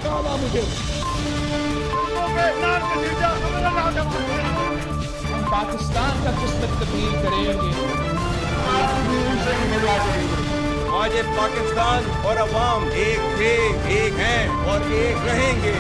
निकाला मुझे। हम पाकिस्तान का किस्मत तब्दील करेंगे। आज ये पाकिस्तान और अवाम एक थे, एक हैं और एक रहेंगे।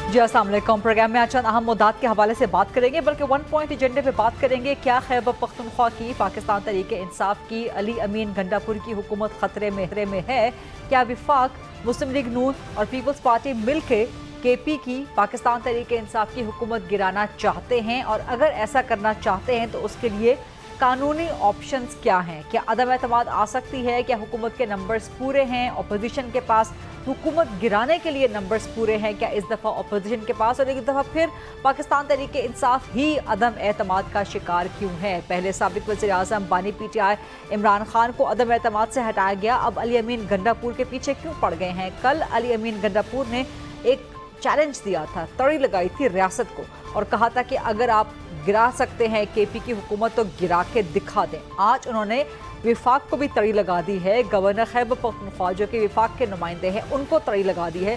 जी अस्सलाम वालेकुम। प्रोग्राम में आज चंद अहम मुद्दात के हवाले से बात करेंगे, बल्कि वन पॉइंट एजेंडे पे बात करेंगे। क्या खैबर पख्तूनख्वा की पाकिस्तान तहरीक इंसाफ की अली अमीन गंडापुर की हुकूमत खतरे में है? क्या विफाक, मुस्लिम लीग नून और पीपल्स पार्टी मिलकर केपी की पाकिस्तान तहरीक इंसाफ की हुकूमत गिराना चाहते हैं? और अगर ऐसा करना चाहते हैं तो उसके लिए कानूनी ऑप्शंस क्या हैं? क्या अदम एतमाद आ सकती है? क्या हुकूमत के नंबर्स पूरे हैं? अपोजिशन के पास हुकूमत गिराने के लिए नंबर्स पूरे हैं क्या इस दफ़ा अपोजिशन के पास? और एक दफ़ा फिर पाकिस्तान तहरीक इंसाफ ही अदम एतमाद का शिकार क्यों है? पहले साबिक वज़ीर आज़म बानी PTI इमरान खान को अदम एतमाद से हटाया गया, अब अली अमीन गंडापुर के पीछे क्यों पड़ गए हैं? कल अली अमीन गंडापुर ने एक चैलेंज दिया था, तड़ी लगाई थी रियासत को और कहा था कि अगर आप गिरा सकते हैं केपी की हुकूमत तो गिरा के दिखा दें। आज उन्होंने विफाक को भी तड़ी लगा दी है। गवर्नर खैबर पख्तूनख्वा जो कि विफाक के नुमाइंदे हैं उनको तड़ी लगा दी है,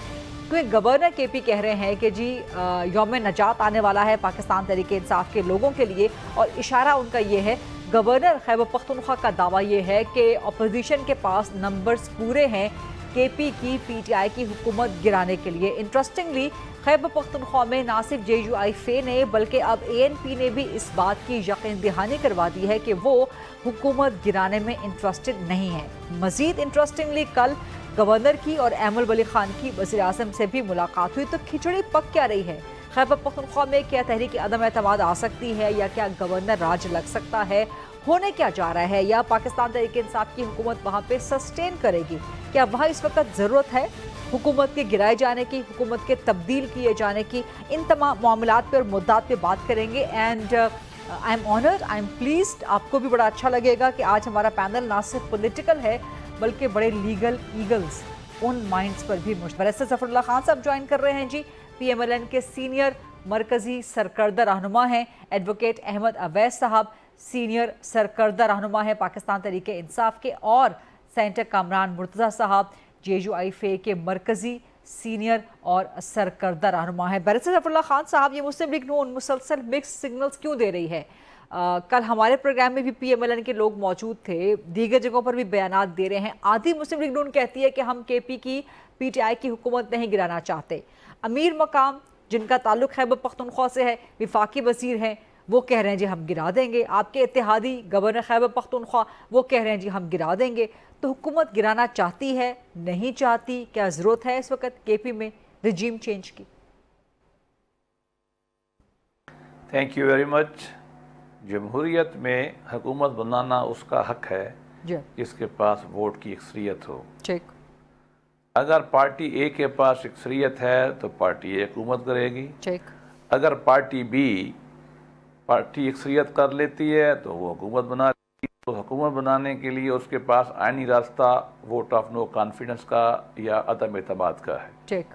क्योंकि गवर्नर केपी कह रहे हैं कि जी यौम नजात आने वाला है पाकिस्तान तहरीक इंसाफ के लोगों के लिए। और इशारा उनका ये है, गवर्नर खैबर पख्तूनख्वा का दावा ये है कि अपोजिशन के पास नंबर्स पूरे हैं केपी की PTI की हुकूमत गिराने के लिए। इंटरेस्टिंगली खैबर पख्तूनख्वा में ना सिर्फ JUIF ने बल्कि अब ANP ने भी इस बात की यकीन दहानी करवा दी है कि वो हुकूमत गिराने में इंटरेस्टेड नहीं है। मज़ीद इंटरेस्टिंगली कल गवर्नर की और अहमद वली खान की वज़ीर आज़म से भी मुलाकात हुई, तो खिचड़ी पक क्या रही है? खैबर पख्तूनख्वा में क्या तहरीक अदम एतमाद आ सकती है या क्या गवर्नर राज लग सकता है? होने क्या जा रहा है? या पाकिस्तान तहरीक इंसाफ की हुकूमत वहाँ पे सस्टेन करेगी? क्या वहाँ इस वक्त ज़रूरत है हुकूमत के गिराए जाने की, हुकूमत के तब्दील किए जाने की? इन तमाम मामलात पे और मुद्दात पे बात करेंगे। And I am honoured, I am pleased, आपको भी बड़ा अच्छा लगेगा कि आज हमारा पैनल ना सिर्फ पॉलिटिकल है बल्कि बड़े लीगल ईगल्स उन माइंड्स पर भी मुश्तमिल। ज़फ़रुल्लाह खान साहब ज्वाइन कर रहे हैं जी, PMLN के सीनियर मरकज़ी सरकर्दा रहनुमा हैं। एडवोकेट अहमद अवैस साहब सीनियर सरकर्दा रहनुमा है पाकिस्तान तहरीक इंसाफ के। और सेनेटर कामरान मुर्तज़ा साहब JUIF के मरकज़ी सीनियर और सरकर्दा रहनुमा है। बैरिस्टर ज़फ़रुल्लाह खान साहब, ये मुस्लिम लीग नून मुसलसल मिक्स सिग्नल्स क्यों दे रही है? कल हमारे प्रोग्राम में भी PMLN के लोग मौजूद थे, दीगर जगहों पर भी बयानात दे रहे हैं। आधी मुस्लिम लीग नून कहती है कि हम KP की PTI की हुकूमत नहीं गिराना चाहते। अमीर मकाम जिनका ताल्लुक खैबर पख्तूनख्वा से है, विफाकी वज़ीर हैं, वो कह रहे हैं जी हम गिरा देंगे। आपके इत्तेहादी गवर्नर खैबर पख्तूनख्वा वो कह रहे हैं जी हम गिरा देंगे। तो हुकूमत गिराना चाहती है, नहीं चाहती? क्या ज़रूरत है इस वक्त KP में रिजीम चेंज की? Thank you very much. जमहूरियत में हुकूमत बनाना उसका हक है जिसके पास वोट की अक्सरियत हो। ठीक। अगर पार्टी A के पास अक्सरियत है तो पार्टी A हुकूमत करेगी। ठीक। अगर पार्टी B पार्टी अक्सरियत कर लेती है तो वो हुकूमत बना लेती है। तो हुकूमत बनाने के लिए उसके पास आइनी रास्ता वोट ऑफ नो कॉन्फिडेंस का या अदम एतमाद का है। ठीक।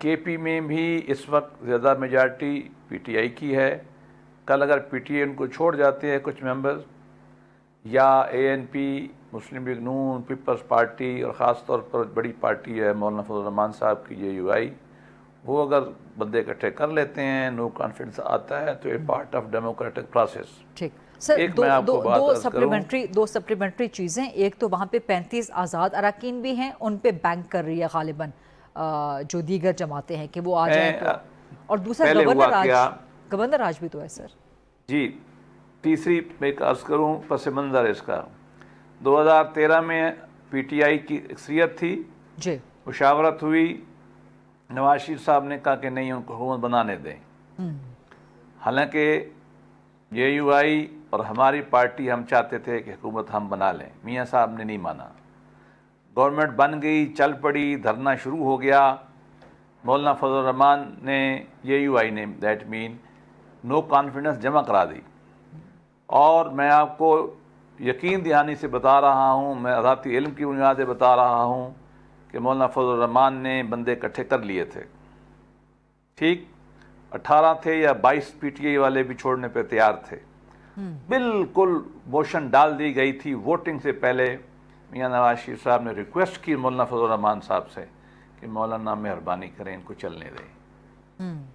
KP में भी इस वक्त ज़्यादा मेजॉरिटी PTI की है। कल अगर PTI उनको छोड़ जाते हैं कुछ मेंबर्स, या ANP, मुस्लिम लीग नून, पीपल्स पार्टी और ख़ास तौर पर बड़ी पार्टी है मौलाना फजल रहमान साहब की JUI, वो अगर बंदे इकट्ठे कर लेते हैं, नो कॉन्फिडेंस आता है, तो ए पार्ट ऑफ डेमोक्रेटिक प्रोसेस। ठीक सर, एक मैं आपको बात दो सप्लीमेंट्री चीज़ें। एक तो वहाँ पे 35 आज़ाद अरकान भी हैं, उन पे बैंक कर रही है गालिबन जो दीगर जमाते हैं कि वो आ जाए तो। और दूसरा गवर्नर राज भी तो है सर जी। तीसरी मैं अर्ज़ करूँ पस मंज़र इसका, 2013 में PTI की अक्सरियत थी जी, मुशावरत हुई, नवाज शरीफ साहब ने कहा कि नहीं उनको हुकूमत बनाने दें। हालांकि JUI और हमारी पार्टी हम चाहते थे कि हुकूमत हम बना लें, मियाँ साहब ने नहीं माना। गवर्नमेंट बन गई, चल पड़ी, धरना शुरू हो गया। मौलाना फजल रहमान ने JUI ने दैट मीन नो कॉन्फिडेंस जमा करा दी। और मैं आपको यकीन दहानी से बता रहा हूँ, मैं ज़ाती इल्म की बुनियाद से बता रहा हूँ कि मौलाना फजल रहमान ने बंदे इकट्ठे कर लिए थे। ठीक 18 थे या 22 PTI वाले भी छोड़ने पे तैयार थे। बिल्कुल मोशन डाल दी गई थी वोटिंग से पहले, मियां नवाज शरीफ साहब ने रिक्वेस्ट की मौलाना फजल रहमान साहब से कि मौलाना मेहरबानी करें, इनको चलने दें।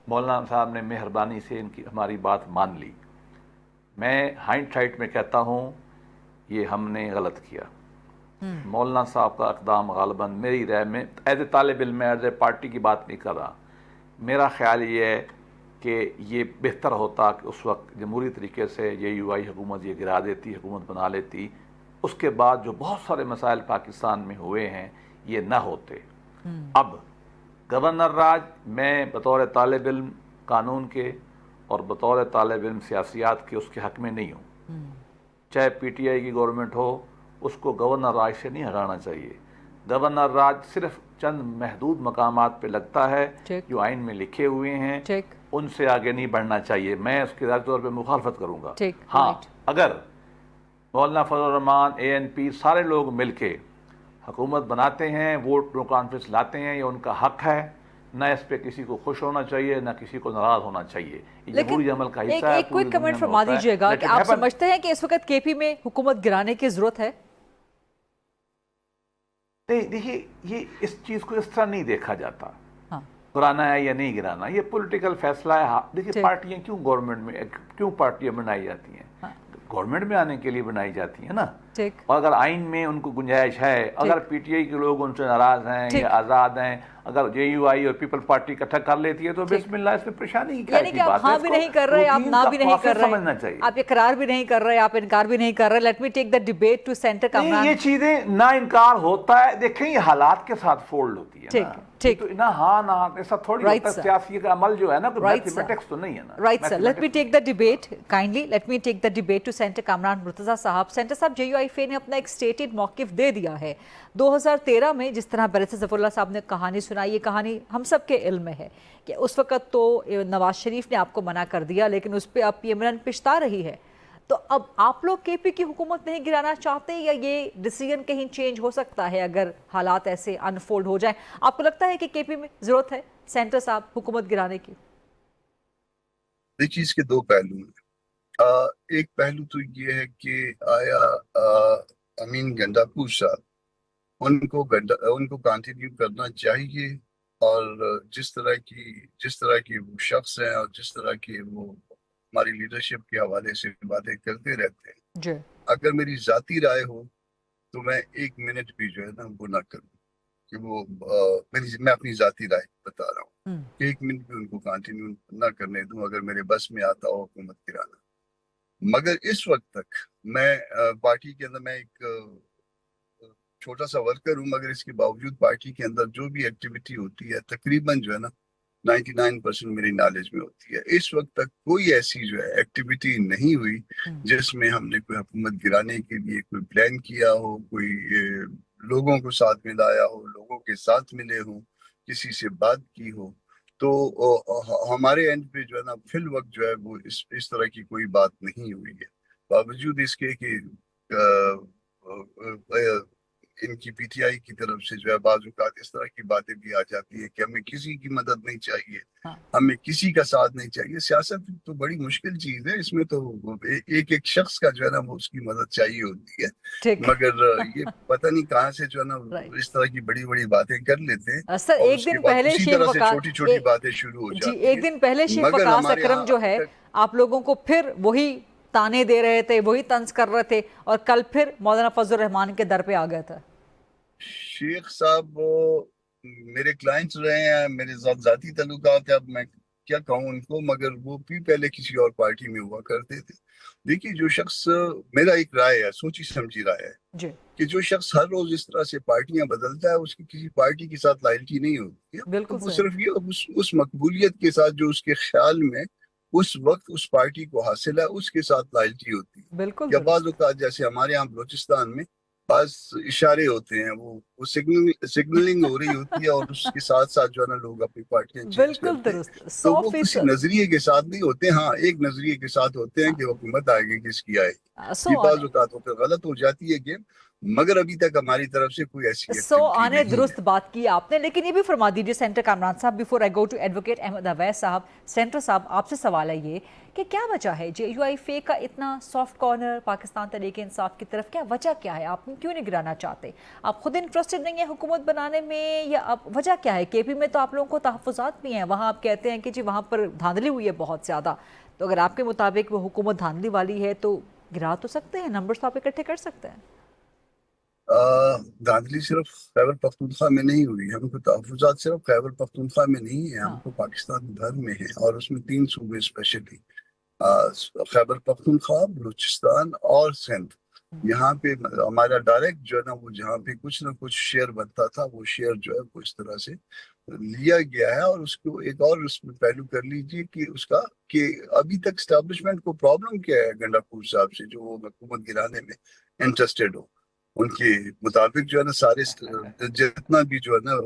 मौलाना साहब ने मेहरबानी से इनकी हमारी बात मान ली। मैं हाइंडसाइट में कहता हूँ ये हमने गलत किया। मौलाना साहब का इक़दाम गालिबन मेरी राय में एज ए तालिब इल्म, एज ए पार्टी की बात नहीं कर रहा, मेरा ख्याल ये है कि ये बेहतर होता कि उस वक्त जमहूरी तरीके से JUI हुकूमत ये गिरा देती, हुकूमत बना लेती। उसके बाद जो बहुत सारे मसाइल पाकिस्तान में हुए हैं ये ना होते। अब गवर्नर राज मैं बतौर तालिब इल्म कानून के और बतौर तालिब इल्म सियासियात के उसके हक़ में नहीं हूँ। चाहे PTI की गवर्नमेंट हो, उसको गवर्नर राज से नहीं हटाना चाहिए। गवर्नर राज सिर्फ चंद महदूद मकामात पे लगता है जो आइन में लिखे हुए हैं, उनसे आगे नहीं बढ़ना चाहिए। मैं उसके ज़ाती तौर पर मुखालफत करूँगा। हाँ, अगर मौलाना फजल रहमान, ANP सारे लोग मिलके हुकूमत बनाते हैं, वोट नो कॉन्फ्रेंस लाते हैं, ये उनका हक है। न इस पे किसी को खुश होना चाहिए, न किसी को नाराज होना चाहिए। लेकिन अमल का हिस्सा है। एक क्विक कमेंट फरमा दीजिएगा कि आप समझते हैं कि इस वक्त KP में हुकूमत गिराने की जरूरत है? नहीं, देखिए ये इस चीज को इस तरह नहीं देखा जाता। हाँ। गिराना है या नहीं गिराना, ये पॉलिटिकल फैसला है। देखिए पार्टियां क्यों गवर्नमेंट में, क्यों पार्टियां बनाई जाती हैं? गवर्नमेंट में आने के लिए बनाई जाती है ना। और अगर आइन में उनको गुंजाइश है, अगर PTI के लोग उनसे नाराज हैं या आजाद हैं, अगर JUI और पीपल पार्टी इकट्ठा कर लेती है तो बिस्मिल्लाह, इसमें परेशानी की बात है। आप हाँ भी नहीं कर रहे, आप ना भी नहीं कर रहे, समझना चाहिए। आप इकरार भी नहीं कर रहे, आप इनकार भी नहीं कर रहे। Let me take the debate to senator Kamran. ये चीजें ना इनकार होता है, देखें ये हालात के साथ फोल्ड होती है ना। ठीक, तो ना हाँ ना ऐसा थोड़ी होता है। सियासी का अमल जो है ना, मैथमेटिक्स तो नहीं है ना। Right sir, let me take the debate kindly, let me take the debate to senator Kamran Murtaza साहब। सेंटर साहब, JUI ने अपना एक स्टेटेड मौकिफ दे दिया है। 2013 में जिस तरह बैरिस्टर ज़फ़रुल्लाह साहब ने कहानी सुनाई, ये कहानी हम सब के इल्म में है कि उस वक़्त तो नवाज शरीफ ने आपको मना कर दिया, लेकिन उस पर अब PMLN पिछता रही है। तो अब आप लोग KP की हुकूमत नहीं गिराना चाहते, या ये डिसीजन कहीं चेंज हो सकता है अगर हालात ऐसे अनफोल्ड हो जाए? आपको लगता है कि KP में ज़रूरत है सेंटर साहब हुकूमत गिराने की? देखिए इसके दो पहलू हैं। एक पहलू तो ये है कि आया अमीन गंडापुर साहब, उनको कंटिन्यू करना चाहिए, और जिस तरह की वो शख्स हैं और जिस तरह की वो हमारी लीडरशिप के हवाले से बातें करते रहते हैं, अगर मेरी जाती राय हो तो मैं 1 मिनट भी जो है ना वो ना करूँ कि वो मैं अपनी जाती राय बता रहा हूँ कि 1 मिनट भी उनको कंटिन्यू ना करने दूं अगर मेरे बस में आता हो हुकूमत गिराना। मगर इस वक्त तक मैं पार्टी के अंदर मैं एक छोटा सा वर्कर हूँ, मगर इसके बावजूद पार्टी के अंदर जो भी एक्टिविटी होती है तकरीबन जो है ना 99% मेरी नॉलेज में होती है। इस वक्त तक कोई ऐसी जो है एक्टिविटी नहीं हुई जिसमें हमने कोई हुकूमत गिराने के लिए कोई प्लान किया हो, कोई लोगों को साथ मिलाया हो, लोगों के साथ मिले हो, किसी से बात की हो। तो हमारे एंड पे जो है ना फिल वक्त जो है वो इस तरह की कोई बात नहीं हुई है। बावजूद इसके कि इनकी PTI की तरफ से जो है बाज़-औक़ात इस तरह की बातें भी आ जाती है कि हमें किसी की मदद नहीं चाहिए, हमें किसी का साथ नहीं चाहिए। सियासत तो बड़ी मुश्किल चीज है, इसमें तो एक शख्स का जो है ना वो उसकी मदद चाहिए होती है, मगर ये पता नहीं कहाँ से जो है ना इस तरह की बड़ी बड़ी बातें कर लेते हैं। सर, एक दिन पहले छोटी छोटी बातें शुरू हो जाती है। एक दिन पहले शेख वकास अकरम जो है आप लोगों को फिर वही ताने दे रहे थे, वही तंज कर रहे थे, और कल फिर मौलाना फजल रहमान के दर पे आ गया था। शेख साहब मेरे क्लाइंट्स रहे हैं, मेरे ज़ाती ताल्लुकात है, अब मैं क्या कहूँ उनको, मगर वो भी पहले किसी और पार्टी में हुआ करते थे। देखिए जो शख्स, मेरा एक राय है, सोची समझी राय है जी, कि जो शख्स हर रोज इस तरह से पार्टियां बदलता है उसकी किसी पार्टी के साथ लॉयल्टी नहीं होती है। बिल्कुल, तो वो सिर्फ ये उस मकबूलियत के साथ जो उसके ख्याल में उस वक्त उस पार्टी को हासिल है उसके साथ लॉयल्टी होती है। बिल्कुल, या बाज़ औक़ात जैसे हमारे यहाँ बलोचिस्तान में बस इशारे होते हैं, वो सिग्नलिंग हो रही होती है, और उसके साथ साथ जो है ना लोग अपनी पार्टियां चेंज करते हैं। तो वो किसी नजरिए के साथ नहीं होते, हाँ एक नजरिए के साथ होते हैं कि हुकूमत आगे किसकी आएगी। So یہ بعض اوقاتوں پہ غلط ہو جاتی ہے گیم، مگر ابھی تک ہماری طرف سے کوئی ایسی ایکٹیویٹی آنے نہیں ہے۔ درست بات کی آپ نے، لیکن یہ بھی فرما دیجیے سینٹر کامران صاحب، before I go to advocate Ahmed Awais صاحب، سینٹر صاحب آپ سے سوال ہے یہ کہ کیا وجہ ہے JUI کا اتنا سافٹ کارنر پاکستان تحریک انصاف کی طرف؟ کیا وجہ کیا ہے؟ آپ کیوں نہیں گرانا چاہتے؟ آپ خود انٹرسٹڈ نہیں ہیں حکومت بنانے میں، یا اب وجہ کیا ہے؟ KP میں تو آپ لوگوں کو تحفظات بھی ہیں، وہاں آپ کہتے ہیں کہ جی وہاں پر دھاندلی ہوئی ہے بہت زیادہ، تو اگر آپ کے مطابق وہ حکومت دھاندلی والی ہے تو گرا تو سکتے ہیں، نمبرز تو آپ اکٹھے کر سکتے ہیں۔ دھاندلی صرف خیبر پختونخوا میں نہیں ہوئی، ہم کو تحفظات صرف خیبر پختونخوا میں نہیں ہے، ہم کو پاکستان بھر میں ہے، اور اس میں 3 صوبے اسپیشلی خیبر پختونخوا، بلوچستان اور سندھ۔ یہاں پہ ہمارا ڈائریکٹ جو ہے نا وہ جہاں پہ کچھ نہ کچھ شیئر بنتا تھا، وہ شیئر جو ہے وہ اس طرح سے لیا گیا ہے۔ اور اس کو ایک اور اس میں پہلو کر لیجئے کہ اس کا کہ ابھی تک اسٹیبلشمنٹ کو پرابلم کیا ہے گنڈاپور صاحب سے، جو وہ حکومت گرانے میں انٹرسٹیڈ ہو۔ ان کے مطابق جو ہے نا سارے جتنا بھی جو ہے نا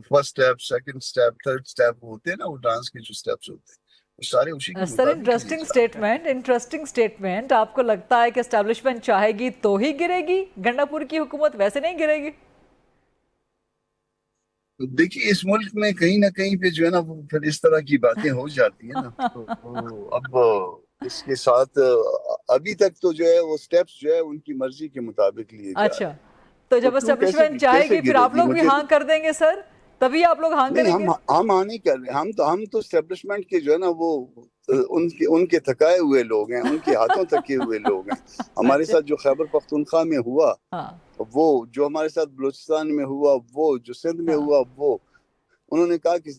first step, second step, third step ہوتے ہیں نا، وہ ڈانس کے جو سٹیپس ہوتے ہیں وہ سارے اسی کے سر انٹرسٹنگ سٹیٹمنٹ، آپ کو لگتا ہے کہ اسٹیبلشمنٹ چاہے گی تو ہی گرے گی گنڈاپور کی حکومت، ویسے نہیں گرے گی؟ دیکھیے اس ملک میں کہیں نہ کہیں پہ جو ہے نا وہ پھر اس طرح کی باتیں ہو جاتی ہیں نا، تو اب اس کے ساتھ ابھی تک تو جو ہے وہ سٹیپس جو ہے ان کی مرضی کے مطابق لیے جا رہے اچھا، ہیں۔ تو جب اسٹیبلشمنٹ چاہے گی پھر آپ لوگ بھی ہاں کر دیں گے سر؟ تبھی آپ لوگ ہاں کریں نہیں، گے؟ ہم ہاں نہیں کر رہے، ہم تو اسٹیبلشمنٹ کے جو ہے نا وہ ان کے تھکائے ہوئے لوگ ہیں، ان کے ہاتھوں تھکے ہوئے لوگ ہیں۔ ہمارے ساتھ جو خیبر پختونخوا میں ہوا وہ، جو ہمارے ساتھ بلوچستان میں ہوا وہ، جو سندھ میں ہوا وہ، انہوں نے کہا کہ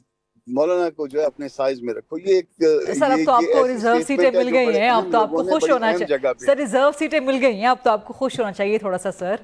مولانا کو جو ہے اپنے سائز میں رکھو۔ یہ ایک سر اب تو آپ کو ریزرو سیٹیں مل گئی ہیں، اب تو آپ کو خوش ہونا چاہیے سر، ریزرو سیٹیں مل گئی ہیں، اب تو آپ کو خوش ہونا چاہیے تھوڑا سا سر۔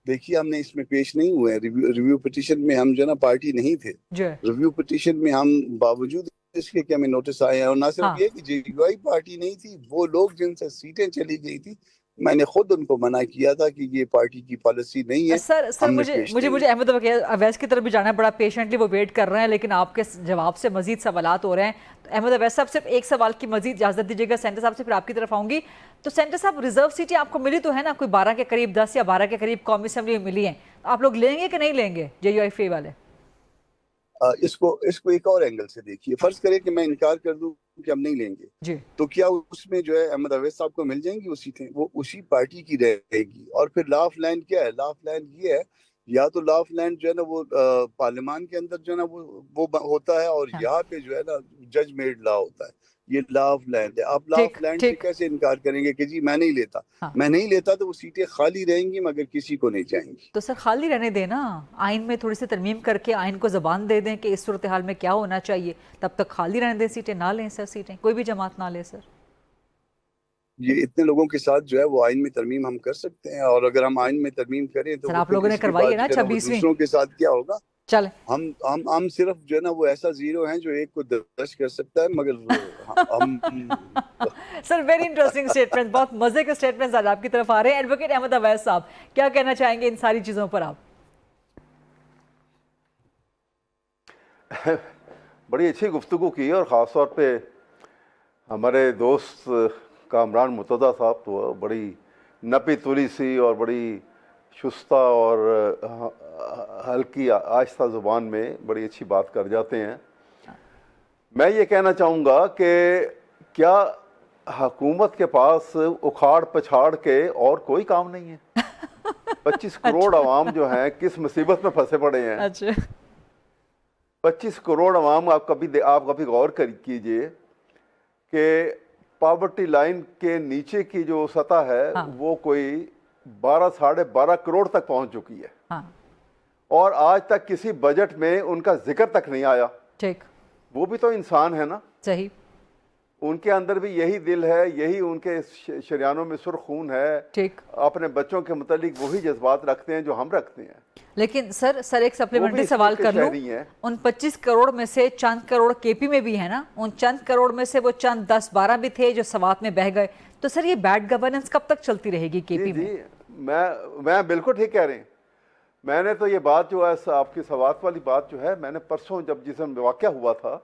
دیکھیے ہم نے اس میں پیش نہیں ہوئے ہیں، ریویو پٹیشن میں ہم جو ہے نا پارٹی نہیں تھے، ریویو پٹیشن میں ہم باوجود اس کے کہ ہمیں نوٹس آئے ہیں، اور نہ صرف یہ کہ JUI پارٹی نہیں تھی، وہ لوگ جن سے سیٹیں چلی گئی تھی میں نے خود ان کو منع کیا تھا کہ یہ پارٹی کی پالیسی نہیں ہے۔ سر مجھے احمد اویس کی طرف بھی جانا ہے، بڑا پیشنٹلی وہ ویٹ کر رہے ہیں، لیکن آپ کے جواب سے مزید سوالات ہو رہے ہیں۔ تو احمد اویس صاحب صرف ایک سوال کی مزید اجازت دیجیے گا سینٹر صاحب سے، پھر آپ کی طرف آؤں گی۔ تو سینٹر صاحب ریزرو سیٹیں آپ کو ملی تو ہے نا، کوئی 12 کے قریب 10 یا 12 کے قریب قومی اسمبلی میں ملی ہیں، آپ لوگ لیں گے کہ نہیں لیں گے JUI والے؟ اس کو ایک اور اینگل سے دیکھیے، فرض کرے کہ میں انکار کر دوں کہ ہم نہیں لیں گے، تو کیا اس میں جو ہے احمد اویس صاحب کو مل جائیں گی وہ سیٹیں؟ وہ اسی پارٹی کی رہے گی۔ اور پھر لا آف لینڈ کیا ہے؟ لا آف لینڈ یہ ہے، یا تو لا آف لینڈ جو ہے نا وہ پارلیمان کے اندر جو ہے نا وہ ہوتا ہے، اور یہاں پہ جو ہے نا جج میڈ لا ہوتا ہے، یہ لا آف لینڈ ہے۔ آپ لا آف لینڈ سے کیسے انکار کریں گے کہ جی میں نہیں لیتا تو وہ سیٹیں خالی رہیں گی مگر کسی کو نہیں جائیں گی۔ تو سر خالی رہنے دیں نا، آئین میں تھوڑی سی ترمیم کر کے آئین کو زبان دے دیں کہ اس صورتحال میں کیا ہونا چاہیے، تب تک خالی رہنے دیں سیٹیں، نہ لیں سر سیٹیں، کوئی بھی جماعت نہ لے سر۔ یہ اتنے لوگوں کے ساتھ جو ہے وہ آئین میں ترمیم ہم کر سکتے ہیں، اور اگر ہم آئین میں ترمیم کریں تو سر آپ لوگوں نے کروائی ہے نا 26ویں، دوسروں کے ساتھ کیا ہوگا؟ چلیں ہم صرف جو ہے نا وہ ایسا زیرو ہیں جو ایک کو درج کر سکتا ہے، مگر ہم سر ویری انٹرسٹنگ سٹیٹمنٹ، بہت مزے کے سٹیٹمنٹس آج آپ کی طرف آ رہے ہیں۔ ایڈوکیٹ احمد اویس صاحب کیا کہنا چاہیں گے ان ساری چیزوں پر آپ؟ بڑی اچھی گفتگو کی، اور خاص طور پہ ہمارے دوست کامران مرتضیٰ صاحب تو بڑی نپی تلی سی اور بڑی شستہ اور ہلکی آہستہ زبان میں بڑی اچھی بات کر جاتے ہیں۔ میں یہ کہنا چاہوں گا کہ کیا حکومت کے پاس اکھاڑ پچھاڑ کے اور کوئی کام نہیں ہے؟ 25 کروڑ عوام جو ہیں کس مصیبت میں پھنسے پڑے ہیں۔ 25 کروڑ عوام، آپ کبھی غور کیجئے کہ پاورٹی لائن کے نیچے کی جو سطح ہے وہ کوئی 12-12.5 کروڑ تک پہنچ چکی ہے، اور آج تک کسی بجٹ میں ان کا ذکر تک نہیں آیا۔ وہ بھی تو انسان ہے نا، صحیح، ان کے اندر بھی یہی دل ہے، یہی ان کے شریانوں میں سرخ خون ہے، اپنے بچوں کے متعلق وہی جذبات رکھتے ہیں جو ہم رکھتے ہیں۔ لیکن سر ایک سپلیمنٹری سوال کر لوں، ان 25 کروڑ میں سے چند کروڑ KP میں بھی ہے نا، ان چند کروڑ میں سے وہ چند 10-12 بھی تھے جو سوات میں بہہ گئے، تو سر یہ بیڈ گورننس کب تک چلتی رہے گی KP میں؟ میں بالکل ٹھیک کہہ رہے ہیں۔ میں نے تو یہ بات جو ہے آپ کی سوات والی بات جو ہے، میں نے پرسوں جب جس دن واقعہ ہوا تھا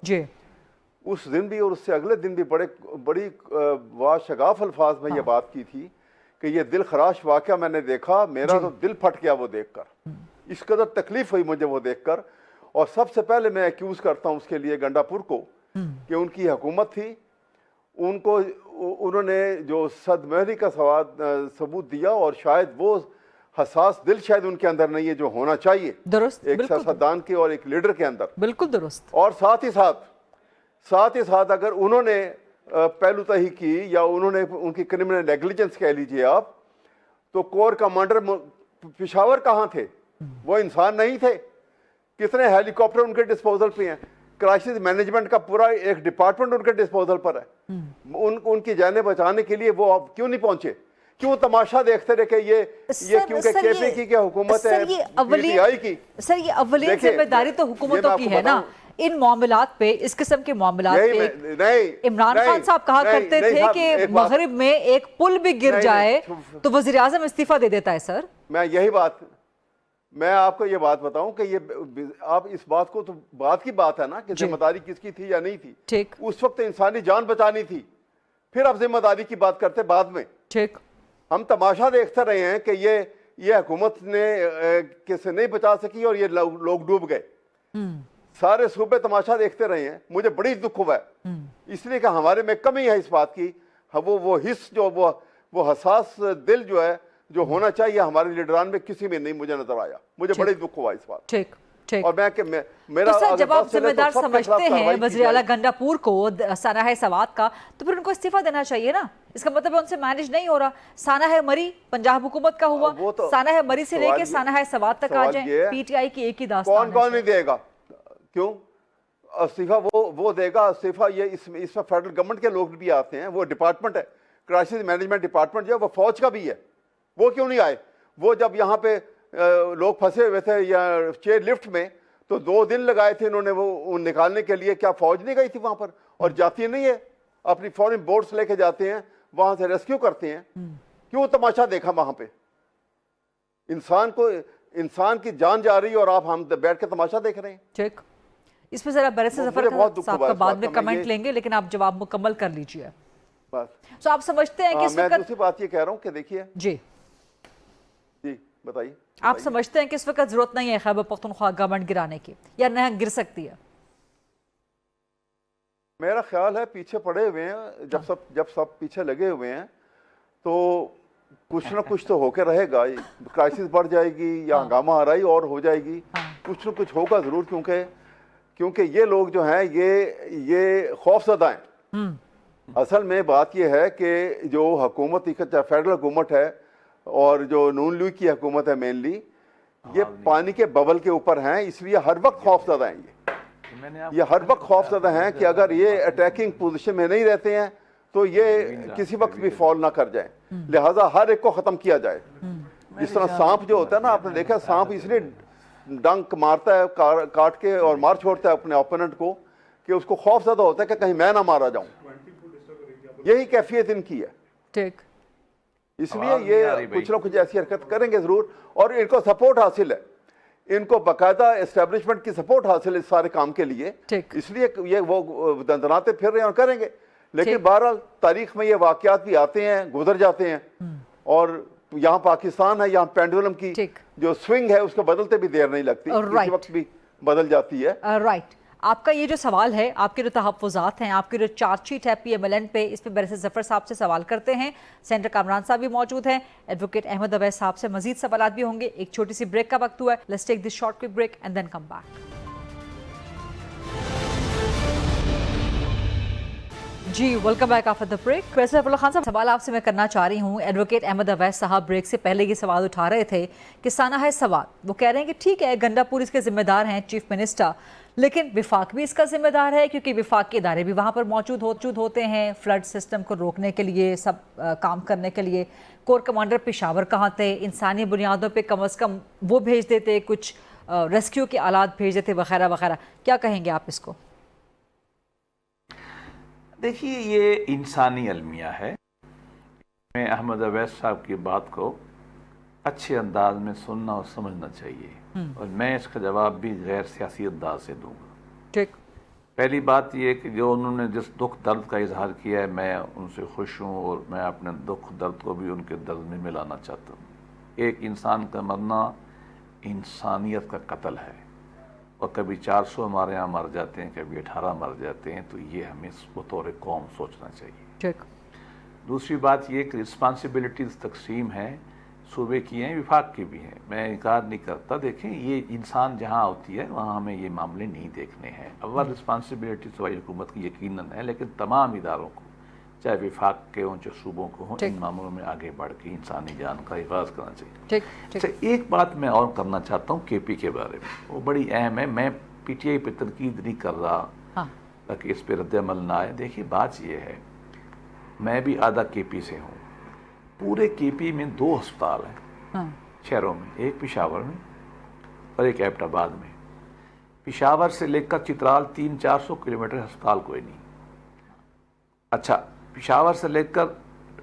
उस दिन भी और उससे अगले दिन भी बड़ी वाशगाफ अल्फाज में ये बात की थी कि ये दिल खराश वाक़या मैंने देखा, मेरा तो दिल फट गया वो देखकर, इस कदर तकलीफ हुई मुझे वो देखकर। और सबसे पहले मैं एक्यूज़ करता हूँ उसके लिए गंडापुर को कि उनकी हुकूमत थी, उन्होंने जो सदमहरी का सबूत दिया, और शायद वो हसास दिल शायद उनके अंदर नहीं है जो होना चाहिए दुरुस्त, एक सियासतदान के और एक लीडर के अंदर। बिल्कुल दुरुस्त। और साथ ही साथ अगर उन्होंने पहलू तही की या उन्होंने उनकी क्रिमिनल नेग्लिजेंस कह लीजिए आप, तो कोर कमांडर पेशावर कहाँ थे? वो इंसान नहीं थे? कितने हेलीकॉप्टर उनके डिस्पोजल पे हैं? क्राइसिस मैनेजमेंट का पूरा एक डिपार्टमेंट उनके डिस्पोजल पर है। उनकी जानें बचाने के लिए वो अब क्यों नहीं पहुंचे? क्यों तमाशा देखते रहे कि ये क्योंकि केपीकी की हुकूमत है, पीटीआई की। सर ये अव्वलीन जिम्मेदारी तो हुकूमतों की है ना इन मामलात पे, इस किस्म के मामलात पे। इमरान खान साहब कहा करते थे कि मगरिब में एक पुल भी गिर जाए तो वजीर आजम इस्तीफा दे देता है। सर मैं आपको ये बात बताऊं कि ये आप इस बात को, तो बात की बात है ना कि जिम्मेदारी किसकी थी या नहीं थी। ठीक, उस वक्त इंसानी जान बचानी थी, फिर आप जिम्मेदारी की बात करते बाद में। ठीक, हम तमाशा देखते रहे हैं कि ये हुकूमत ने किसे नहीं बचा सकी और ये लोग डूब गए। सारे सूबे तमाशा देखते रहे हैं। मुझे बड़ी दुख हुआ है इसलिए कि हमारे में कमी है इस बात की। वो हिस्स जो वो हसास दिल जो है जो होना चाहिए हमारे लीडरान में किसी में नहीं मुझे नजर आया। मुझे बड़ी दुख हुआ इस बात। ठीक, ठीक। और मेरा तो सर जब आप जिम्मेदार समझते हैं वज़ीर-ए-आला गंडापुर को सानाह सवात का, तो फिर उनको इस्तीफा देना चाहिए ना। इसका मतलब है उनसे मैनेज नहीं हो रहा। सानाह मरी पंजाब हुकूमत का हुआ, सानाह मरी से लेके सानाह सवात तक आ जाए, पीटीआई की एक ही दास्तान। कौन नहीं देगा? क्यों इस्तीफा वो देगा? इस्तीफा ये इसमें फेडरल गवर्नमेंट के लोग भी आते हैं। वो डिपार्टमेंट है, क्राइसिस मैनेजमेंट डिपार्टमेंट जो है वो फौज का भी है। वो क्यों नहीं आए? वो जब यहाँ पे लोग फंसे हुए थे या चेयर लिफ्ट में, तो 2 दिन लगाए थे इन्होंने वो निकालने के लिए। क्या फौज नहीं गई थी वहां पर? और जाती नहीं है, अपनी फॉरेन बोट्स लेके जाते हैं, वहां से रेस्क्यू करते हैं। क्यों तमाशा देखा वहां पे? इंसान की जान जा रही है और हम बैठ के तमाशा देख रहे हैं। ठीक, इस पर जरा बैरिस्टर ज़फर साहब का बाद में कमेंट लेंगे, लेकिन आप जवाब मुकम्मल कर लीजिए। तो आप समझते हैं कि इस वक्त, मैं दूसरी बात ये कह रहा हूँ कि देखिए जी बताइए, आप समझते हैं कि इस वक्त जरूरत नहीं है खैबर पख्तूनख्वा गवर्नमेंट गिराने की, या नहीं गिर सकती है? मेरा ख्याल है पीछे पड़े हुए हैं। जब सब पीछे लगे हुए हैं तो कुछ ना कुछ तो होकर रहेगा। क्राइसिस बढ़ जाएगी या हंगामा हराई और हो जाएगी। कुछ ना कुछ होगा जरूर, क्योंकि ये लोग जो हैं ये खौफजदा हैं। असल में बात ये है कि जो हुकूमत फेडरल हुकूमत है और जो नून लीग की हुकूमत है मेनली, ये पानी के बबल के ऊपर हैं, इसलिए हर वक्त खौफजदा हैं। ये हर वक्त खौफजदा हैं कि अगर ये अटैकिंग पोजीशन में नहीं रहते हैं तो ये किसी वक्त भी फॉल ना कर जाए। लिहाजा हर एक को ख़त्म किया जाए। जिस तरह सांप जो होता है ना, आपने देखा सांप इसलिए डंक मारता है काट के और मार छोड़ता है अपने ओपोनेंट को कि उसको खौफजदा होता है कि कहीं मैं ना मारा जाऊं। यही कैफियत इनकी है। ठीक, इसलिए ये कुछ ना कुछ ऐसी हरकत करेंगे जरूर, और इनको सपोर्ट हासिल है। इनको बाकायदा एस्टेब्लिशमेंट की सपोर्ट हासिल है इस सारे काम के लिए। इसलिए ये वो दंदनाते फिर रहे हैं और करेंगे। लेकिन बहरहाल तारीख में ये वाकयात भी आते हैं, गुजर जाते हैं। और यहाँ पाकिस्तान है, यहाँ पेंडुलम की जो स्विंग है उसको बदलते भी देर नहीं लगती, किसी वक्त भी बदल जाती है। राइट। आपका ये जो सवाल है, आपके जो तहफ़्फ़ुज़ात हैं, आपकी जो चार्जशीट है PMLN पे, इस पे बैरिस्टर ज़फ़र साहब से सवाल करते हैं। सेनेटर कामरान साहब भी मौजूद हैं, एडवोकेट अहमद अवैस साहब से मजीद सवाल भी होंगे। एक छोटी सी ब्रेक का वक्त हुआ है। Let's take this short quick break and then come back. जी welcome back after the break. Barrister Zafarullah Khan साहब, सवाल आपसे मैं करना चाह रही हूँ। एडवोकेट अहमद अवैस साहब ब्रेक से पहले ये सवाल उठा रहे थे कि सानाह सवात, वो कह रहे हैं कि ठीक है गंडापुर इसके जिम्मेदार हैं चीफ मिनिस्टर, लेकिन विफाक भी इसका जिम्मेदार है क्योंकि विफाक के इदारे भी वहाँ पर मौजूद होते हैं फ्लड सिस्टम को रोकने के लिए, सब काम करने के लिए। कोर कमांडर पेशावर कहाँ थे? इंसानी बुनियादों पे कम अज़ कम वो भेज देते, कुछ रेस्क्यू के आलात भेज देते वगैरह वगैरह। क्या कहेंगे आप इसको? देखिए ये इंसानी अलमिया है। मैं अहमद अवैस साहब की बात को अच्छे अंदाज में सुनना और समझना चाहिए, और मैं इसका जवाब भी गैर सियासी अंदाज से दूंगा। ठीक। पहली बात ये कि जो उन्होंने जिस दुख दर्द का इजहार किया है, मैं उनसे खुश हूँ और मैं अपने दुख दर्द को भी उनके दर्द में मिलाना चाहता हूँ। एक इंसान का मरना इंसानियत का कत्ल है, और कभी 400 हमारे यहाँ मर जाते हैं, कभी 18 मर जाते हैं, तो ये हमें बतौर कौम सोचना चाहिए। ठीक। दूसरी बात ये कि रिस्पॉन्सिबिलिटीज़ तकसीम है, सूबे की हैं, विभाग की भी हैं, मैं इनकार नहीं करता। देखें, ये इंसान जहाँ होती है वहाँ हमें ये मामले नहीं देखने हैं। अव्वल रिस्पॉन्सिबिलिटी सूबाई हुकूमत की यकीनन है, लेकिन तमाम इदारों को, चाहे विभाग के हों चाहे सूबों को हों, इन मामलों में आगे बढ़ के इंसानी जान का हिफाज करना चाहिए। ठीक। अच्छा, एक बात मैं और करना चाहता हूँ केपी के बारे में, वो बड़ी अहम है। मैं पीटीआई पर तनकीद नहीं कर रहा ताकि इस पर रद्द-ए-अमल ना आए। देखिए, बात ये है, मैं भी आधा केपी से हूँ। पूरे केपी में 2 अस्पताल हैं शहरों में, एक पेशावर में और एक एबटाबाद में। पेशावर से लेकर चित्राल 300-400 किलोमीटर अस्पताल कोई नहीं। अच्छा, पेशावर से लेकर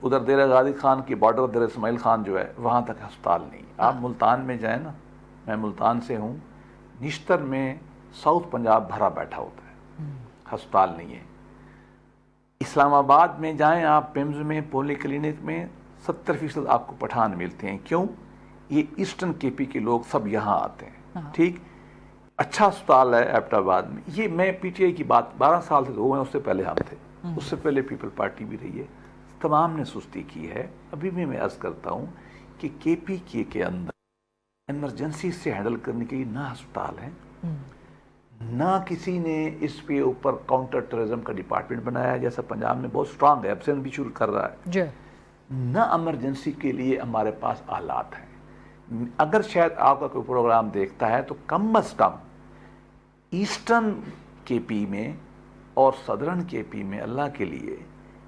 उधर देरा गाजी खान की बॉर्डर, देरा इस्माइल खान जो है, वहाँ तक अस्पताल नहीं। आप मुल्तान में जाए ना, मैं मुल्तान से हूँ, निश्तर में साउथ पंजाब भरा बैठा होता है, अस्पताल नहीं है। इस्लामाबाद में जाएं आप, पिम्स में, पोली क्लिनिक में 70% आपको पठान मिलते हैं। क्यों? ये ईस्टर्न केपी के लोग सब यहाँ आते हैं। ठीक, अच्छा अस्पताल है एबटाबाद में। ये मैं पीटीआई की बात 12 साल से हुए हैं, उससे पहले हम थे, उससे पहले पीपल पार्टी भी रही है, तमाम ने सुस्ती की है। अभी भी मैं अर्ज करता हूँ कि केपी के अंदर इमरजेंसी से हैंडल करने के लिए ना अस्पताल है, ना किसी ने इस पे ऊपर काउंटर टेररिज्म का डिपार्टमेंट बनाया जैसा पंजाब में बहुत स्ट्रांग है, एब्सेंट भी शुरू कर रहा है, ना इमरजेंसी के लिए हमारे पास आलात हैं। अगर शायद आपका कोई प्रोग्राम देखता है तो कम अज कम ईस्टर्न केपी में और सदर्न केपी में अल्लाह के लिए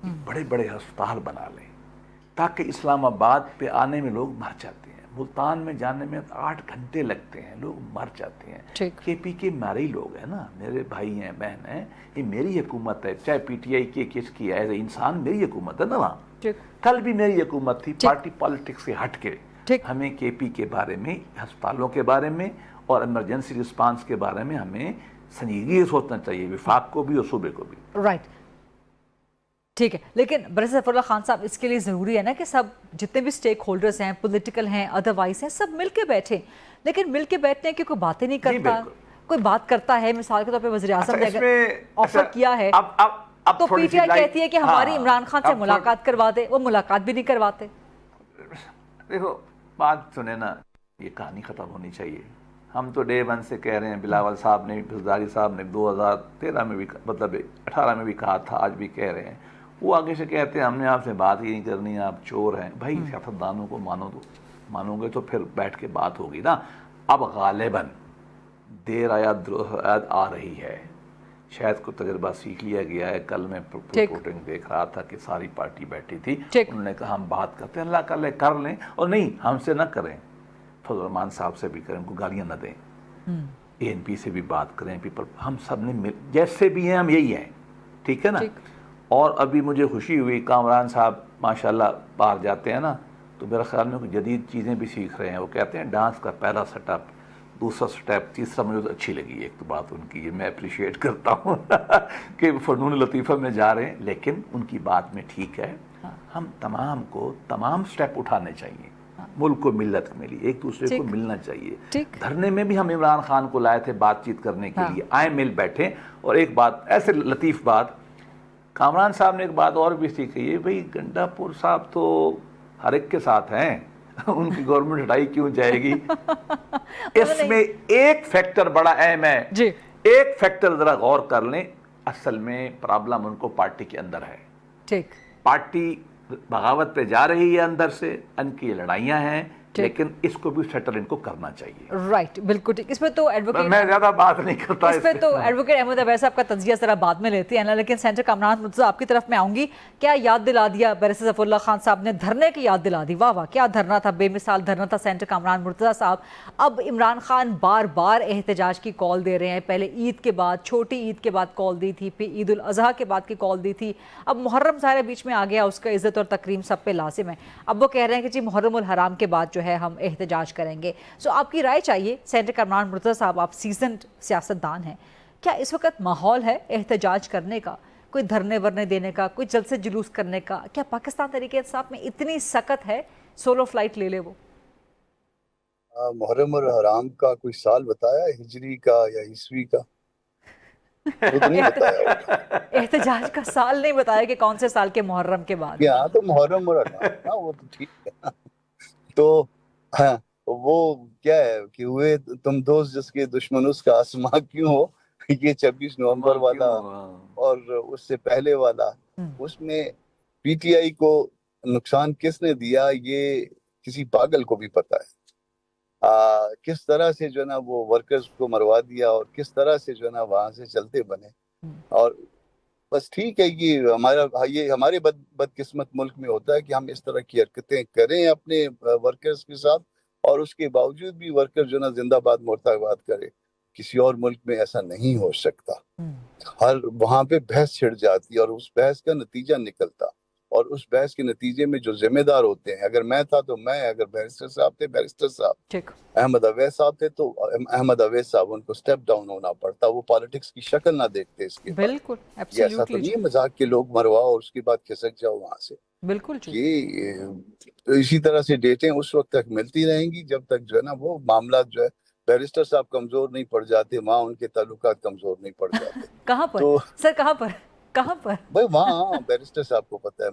बड़े बड़े अस्पताल बना लें, ताकि इस्लामाबाद पे आने में लोग मर जाते हैं, मुल्तान में जाने में 8 घंटे लगते हैं, लोग मर जाते हैं। केपी के मारे लोग हैं ना, मेरे भाई हैं, बहन हैं, ये मेरी हुकूमत है, चाहे पीटीआई की किसकी है, एज ए इंसान मेरी हुकूमत है ना। वहाँ कल भी मेरी हुकूमत थी, पार्टी पॉलिटिक्स से हट के हमें केपी के बारे में, अस्पतालों के बारे में और इमरजेंसी रिस्पांस के बारे में हमें संजीदगी सोचना चाहिए, विफाक को भी और सूबे को भी। राइट, ठीक है। लेकिन बरस ज़फ़रुल्लाह खान साहब, इसके लिए ज़रूरी है ना कि सब जितने भी स्टेक होल्डर्स हैं, पॉलिटिकल हैं, अदरवाइज हैं, सब मिल के बैठे। लेकिन मिल के बैठने की कोई बातें नहीं करता, कोई बात करता है, मिसाल के तौर पे वज़ीर आज़म ने अगर ऑफर किया है तो पीटीआई कहती है कि हमारी इमरान खान से मुलाकात करवा दे, वो मुलाकात भी नहीं करवाते। देखो, बात सुने ना, ये कहानी ख़त्म होनी चाहिए। हम तो डे 1 से कह रहे हैं, बिलावल साहब ने, फिज़दारी साहब ने 2013 में भी, मतलब 18 में भी कहा था, आज भी कह रहे हैं। वो आगे से कहते हैं हमने आपसे बात ही नहीं करनी, आप चोर हैं। भाई, सियासतदानों को मानो दो, मानोगे तो फिर बैठ के बात होगी ना। अब गालिबन देर आयात आ रही है, शायद कोई तजर्बा सीख लिया गया है। कल मैं रिपोर्टिंग देख रहा था कि सारी पार्टी बैठी थी, उन्होंने कहा हम बात करते हैं, अल्लाह कर लें, और नहीं हमसे ना करें, फजल रहमान साहब से भी करें, उनको गालियाँ न दें, ANP से भी बात करें, पीपल, हम सब ने मिल, जैसे भी हैं हम यही हैं, ठीक है ना। और अभी मुझे खुशी हुई, कामरान साहब माशाल्लाह बाहर जाते हैं ना, तो मेरे ख्याल में कुछ जदीद चीज़ें भी सीख रहे हैं। वो कहते हैं डांस का पहला सेटअप, दूसरा स्टेप, तीसरा, मुझे तो अच्छी लगी एक तो बात उनकी, ये मैं अप्रिशिएट करता हूँ कि फ़नून लतीफ़ा में जा रहे हैं, लेकिन उनकी बात में ठीक है। हम तमाम को तमाम स्टेप उठाने चाहिए, मुल्क को मिलत के लिए एक दूसरे को मिलना चाहिए। धरने में भी हम इमरान खान को लाए थे बातचीत करने के लिए, आए मिल बैठे। और एक बात ऐसे लतीफ़ बात, कामरान साहब ने एक बात और भी सीखी है, भाई गंडापुर साहब तो हर एक के साथ हैं उनकी गवर्नमेंट हटाई क्यों जाएगी? इसमें एक फैक्टर बड़ा अहम है जी, एक फैक्टर जरा गौर कर लें, असल में प्रॉब्लम उनको पार्टी के अंदर है। ठीक, पार्टी बगावत पे जा रही है अंदर से, इनकी लड़ाइयां हैं, लेकिन इसको भी सेटल इनको करना चाहिए। राइट, बिल्कुल ठीक। इसमें तो एडवोकेट, मैं ज्यादा बात नहीं करता, इसमें तो एडवोकेट अहमद अवैस साहब का तज्जिया जरा बाद में लेती है ना, लेकिन सेंटर कामरान मुर्तज़ा आपकी तरफ मैं आऊंगी। क्या याद दिला दिया बरस ज़फ़रुल्लाह खान साहब ने, धरने की याद दिला दी। वाह वाह, क्या धरना था, बेमिसाल धरना था सेंटर कामरान मुर्तज़ा साहब। अब इमरान खान बार बार एहतजाज की कॉल दे रहे हैं, पहले ईद के बाद, छोटी ईद के बाद कॉल दी थी, फिर ईद उल अज़हा के बाद की कॉल दी थी, अब मुहर्रम सारे बीच में आ गया, उसका इज़्ज़त और तकरीम सब पे लाजिम है। अब वो कह रहे हैं कि जी मुहर्रम उल हराम के बाद जो है हम एहतजाज करेंगे। सो आपकी राय चाहिए, सेंटर कामरान मुर्तज़ा साहब, आप सीजन्ड सियासतदान हैं, क्या इस वक्त माहौल है एहतजाज करने का, कोई धरने वरने देने का, कोई जलसे जुलूस करने का? क्या पाकिस्तान तहरीक इंसाफ में इतनी सख्त है सोलो फ्लाइट ले ले वो? मुहर्रम और हराम का कोई साल बताया, हिजरी का या ईसवी का? वो तो नहीं बताया। एहतजाज का साल नहीं बताया कि कौन से साल के मुहर्रम के बाद। यहाँ तो मुहर्रम और हराम ना, वो तो ठीक है। तो हाँ, वो क्या है कि हुए तुम दोस्त जिसके दुश्मन उसका आसमां क्यों हो, ये 26 नवंबर वाला और उससे पहले वाला, उसमें पीटीआई को नुकसान किसने दिया ये किसी पागल को भी पता है। किस तरह से जो है ना वो वर्कर्स को मरवा दिया और किस तरह से जो है ना वहां से चलते बने। और बस ठीक है, ये हमारे बदकिस्मत मुल्क में होता है कि हम इस तरह की हरकतें करें अपने वर्कर्स के साथ, और उसके बावजूद भी वर्कर जो ना जिंदाबाद मुर्दाबाद करे। किसी और मुल्क में ऐसा नहीं हो सकता। हर वहां पे बहस छिड़ जाती है और उस बहस का नतीजा निकलता, और उस बहस के नतीजे में जो जिम्मेदार होते हैं, अगर मैं था तो मैं, अगर बैरिस्टर साहब थे बैरिस्टर साहब, अहमद अवैस साहब थे तो अहमद अवैस साहब, उनको स्टेप डाउन होना पड़ता। वो पॉलिटिक्स की शक्ल ना देखते इसके बाद। बिल्कुल, ये ऐसा तो नहीं है मजाक के लोग मरवाओ और उसके बाद खिसक जाओ वहां से। बिल्कुल ये इसी तरह से डेटें उस वक्त तक मिलती रहेंगी जब तक जो है ना वो मामला जो है बैरिस्टर साहब कमजोर नहीं पड़ जाते, वहाँ उनके ताल्लुकात कमजोर नहीं पड़ जाते। कहाँ पर तो सर, कहाँ पर भाई वहाँ बैरिस्टर साहब को पता है।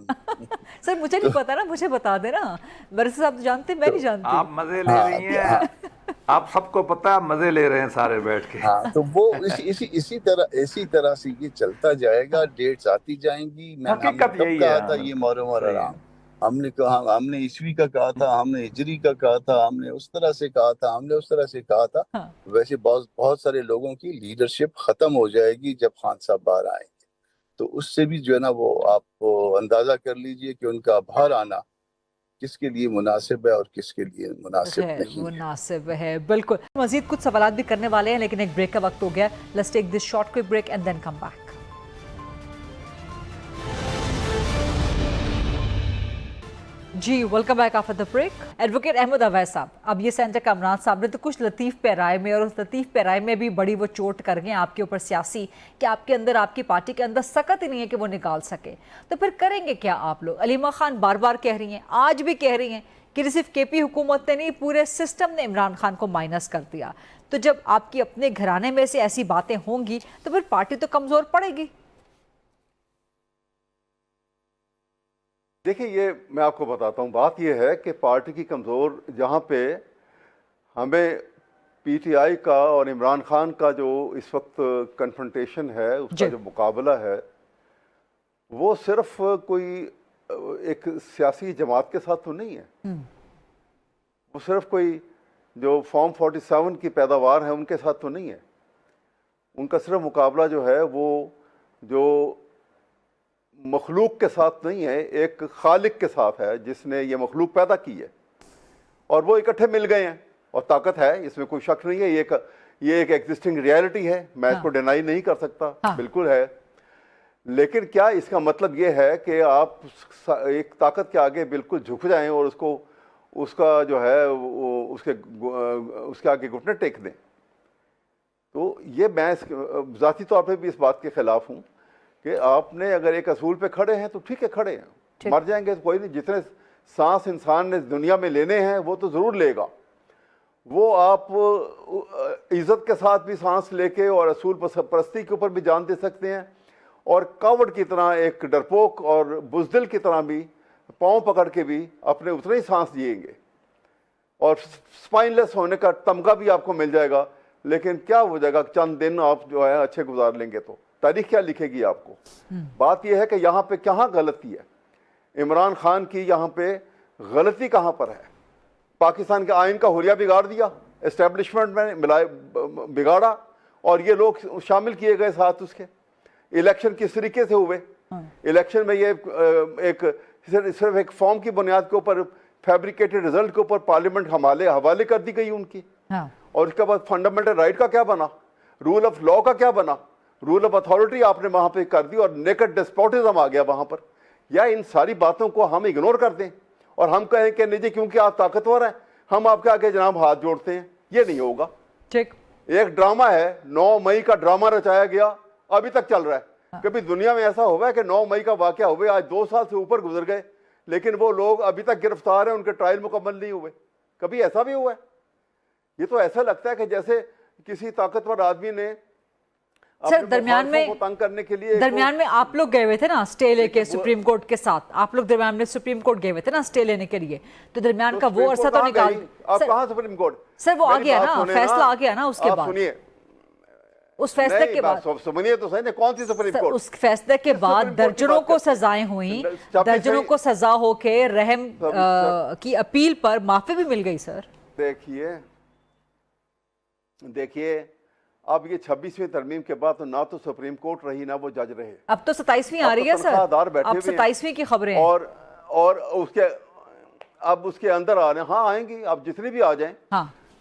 सर मुझे नहीं पता ना, मुझे बता देना। बैरिस्टर साहब तो जानते, मैं नहीं जानती। आप मजे ले रही हैं, आप सबको पता है, मजे ले रहे हैं सारे बैठ के। हाँ, तो वो इसी तरह से ये चलता जाएगा। डेट्स आती जाएंगी। हमने कब कहा था ये मुहर्रम और हराम? हमने कहा, हमने ईस्वी का कहा था, हमने हिजरी का कहा था, हमने उस तरह से कहा था, हमने उस तरह से कहा था। वैसे बहुत सारे लोगों की लीडरशिप खत्म हो जाएगी जब खान साहब बाहर आएंगे, तो उससे भी जो है ना वो आप अंदाजा कर लीजिए कि उनका बाहर आना किसके लिए मुनासिब है और किसके लिए मुनासिब नहीं मुनासिब है। बिल्कुल, मजीद कुछ सवाल भी करने वाले हैं, लेकिन एक ब्रेक का वक्त हो गया। Let's take this short quick break and then come back. जी, welcome back after the break. Advocate Ahmed Awais साहब, अब ये सेंटर कामरान साहब ने तो कुछ लतीफ़ पैराए में, और उस लतीफ़ पैराए में भी बड़ी वो चोट कर गए आपके ऊपर सियासी, कि आपके अंदर, आपकी पार्टी के अंदर सकत ही नहीं है कि वो निकाल सके। तो फिर करेंगे क्या आप लोग? अलीमा खान बार बार कह रही हैं, आज भी कह रही हैं कि सिर्फ केपी हुकूमत ने नहीं, पूरे सिस्टम ने इमरान खान को माइनस कर दिया। तो जब आपकी अपने घराने में से ऐसी बातें होंगी तो फिर पार्टी तो कमज़ोर पड़ेगी। देखिए, ये मैं आपको बताता हूँ, बात ये है कि पार्टी की कमज़ोर, जहाँ पे हमें पीटीआई का और इमरान खान का जो इस वक्त कन्फ्रंटेशन है, उसका जो मुकाबला है, वो सिर्फ कोई एक सियासी जमात के साथ तो नहीं है। वो सिर्फ कोई जो फॉर्म 47 की पैदावार है उनके साथ तो नहीं है। उनका सिर्फ मुकाबला जो है वो जो मखलूक के साथ नहीं है, एक खालिक के साथ है जिसने ये मखलूक पैदा की है, और वो इकट्ठे मिल गए हैं और ताकत है, इसमें कोई शक नहीं है। ये एक एग्जिस्टिंग रियलिटी है, मैं इसको डिनाई नहीं कर सकता, बिल्कुल है। लेकिन क्या इसका मतलब ये है कि आप एक ताकत के आगे बिल्कुल झुक जाएं और उसका जो है उसके आगे घुटने टेक दें? तो ये मैं ज़ाती तौर पे भी इस बात के खिलाफ हूँ कि आपने अगर एक असूल पे खड़े हैं तो ठीक है, खड़े हैं, मर जाएंगे तो कोई नहीं। जितने सांस इंसान ने दुनिया में लेने हैं वो तो ज़रूर लेगा। वो आप इज़्ज़त के साथ भी सांस लेके और असूल परस्ती के ऊपर भी जान दे सकते हैं, और कावड़ की तरह, एक डरपोक और बुज़दिल की तरह भी पाँव पकड़ के भी अपने उतने ही सांस जिएंगे, और स्पाइनलेस होने का तमगा भी आपको मिल जाएगा। लेकिन क्या हो जाएगा, चंद दिन आप जो है अच्छे गुजार लेंगे तो तारीख क्या लिखेगी आपको? बात यह है कि यहाँ पे कहाँ गलती है, इमरान खान की यहाँ पे गलती कहाँ पर है? पाकिस्तान के आइन का हुलिया बिगाड़ दिया, एस्टेब्लिशमेंट में बिगाड़ा, और ये लोग शामिल किए गए साथ उसके। इलेक्शन किस तरीके से हुए? इलेक्शन में ये सिर्फ एक फॉर्म की बुनियाद के ऊपर, फैब्रिकेटेड रिजल्ट के ऊपर पार्लियामेंट हवाले कर दी गई उनकी। और उसके बाद फंडामेंटल राइट का क्या बना? रूल ऑफ लॉ का क्या बना? रूल ऑफ अथॉरिटी आपने वहां पे कर दी और नेकेड डेस्पोटिज्म आ गया वहां पर। या इन सारी बातों को हम इग्नोर कर दें और हम कहें कि नहीं जी क्योंकि आप ताकतवर हैं हम आपके आगे जनाब हाथ जोड़ते हैं? ये नहीं होगा। ठीक, ایک ڈرامہ ہے, 9 مئی کا ڈرامہ رچایا گیا, ابھی تک چل رہا ہے. کبھی دنیا میں ایسا ہوا ہے کہ 9 مئی کا واقعہ ہوئے, آج 2 سال سے اوپر گزر گئے, لیکن وہ لوگ ابھی تک گرفتار ہیں, ان کے ٹرائل مکمل نہیں ہوئے. کبھی ایسا بھی ہوا ہے؟ یہ تو ایسا لگتا ہے کہ جیسے کسی طاقتور آدمی نے سر درمیان میں آپ لوگ گئے ہوئے تھے نا سٹے لے کے سپریم کورٹ کے ساتھ, آپ لوگ درمیان میں سپریم کورٹ گئے ہوئے تھے نا سٹے لینے کے لیے, تو درمیان کا وہ عرصہ تو نکال. آپ کہاں سپریم کورٹ؟ سر وہ آ گیا نا, فیصلہ آ گیا نا اس کے بعد. سنیے, اس فیصلے کے بعد سنیے تو صحیح, کون سی سپریم کورٹ؟ اس فیصلے کے بعد درجنوں کو سزائیں ہوئیں, درجنوں کو سزا ہو کے رحم کی اپیل پر معافی بھی مل گئی. سر دیکھیے اب یہ 26ویں ترمیم کے بعد نہ تو سپریم کورٹ رہی نہ وہ جج رہے. اب تو 27ویں آ رہی ہے سر, اب 27ویں کی خبریں ہیں. اور اب اس کے اندر آ رہے ہیں, ہاں آئیں گی, اب جتنی بھی آ جائیں.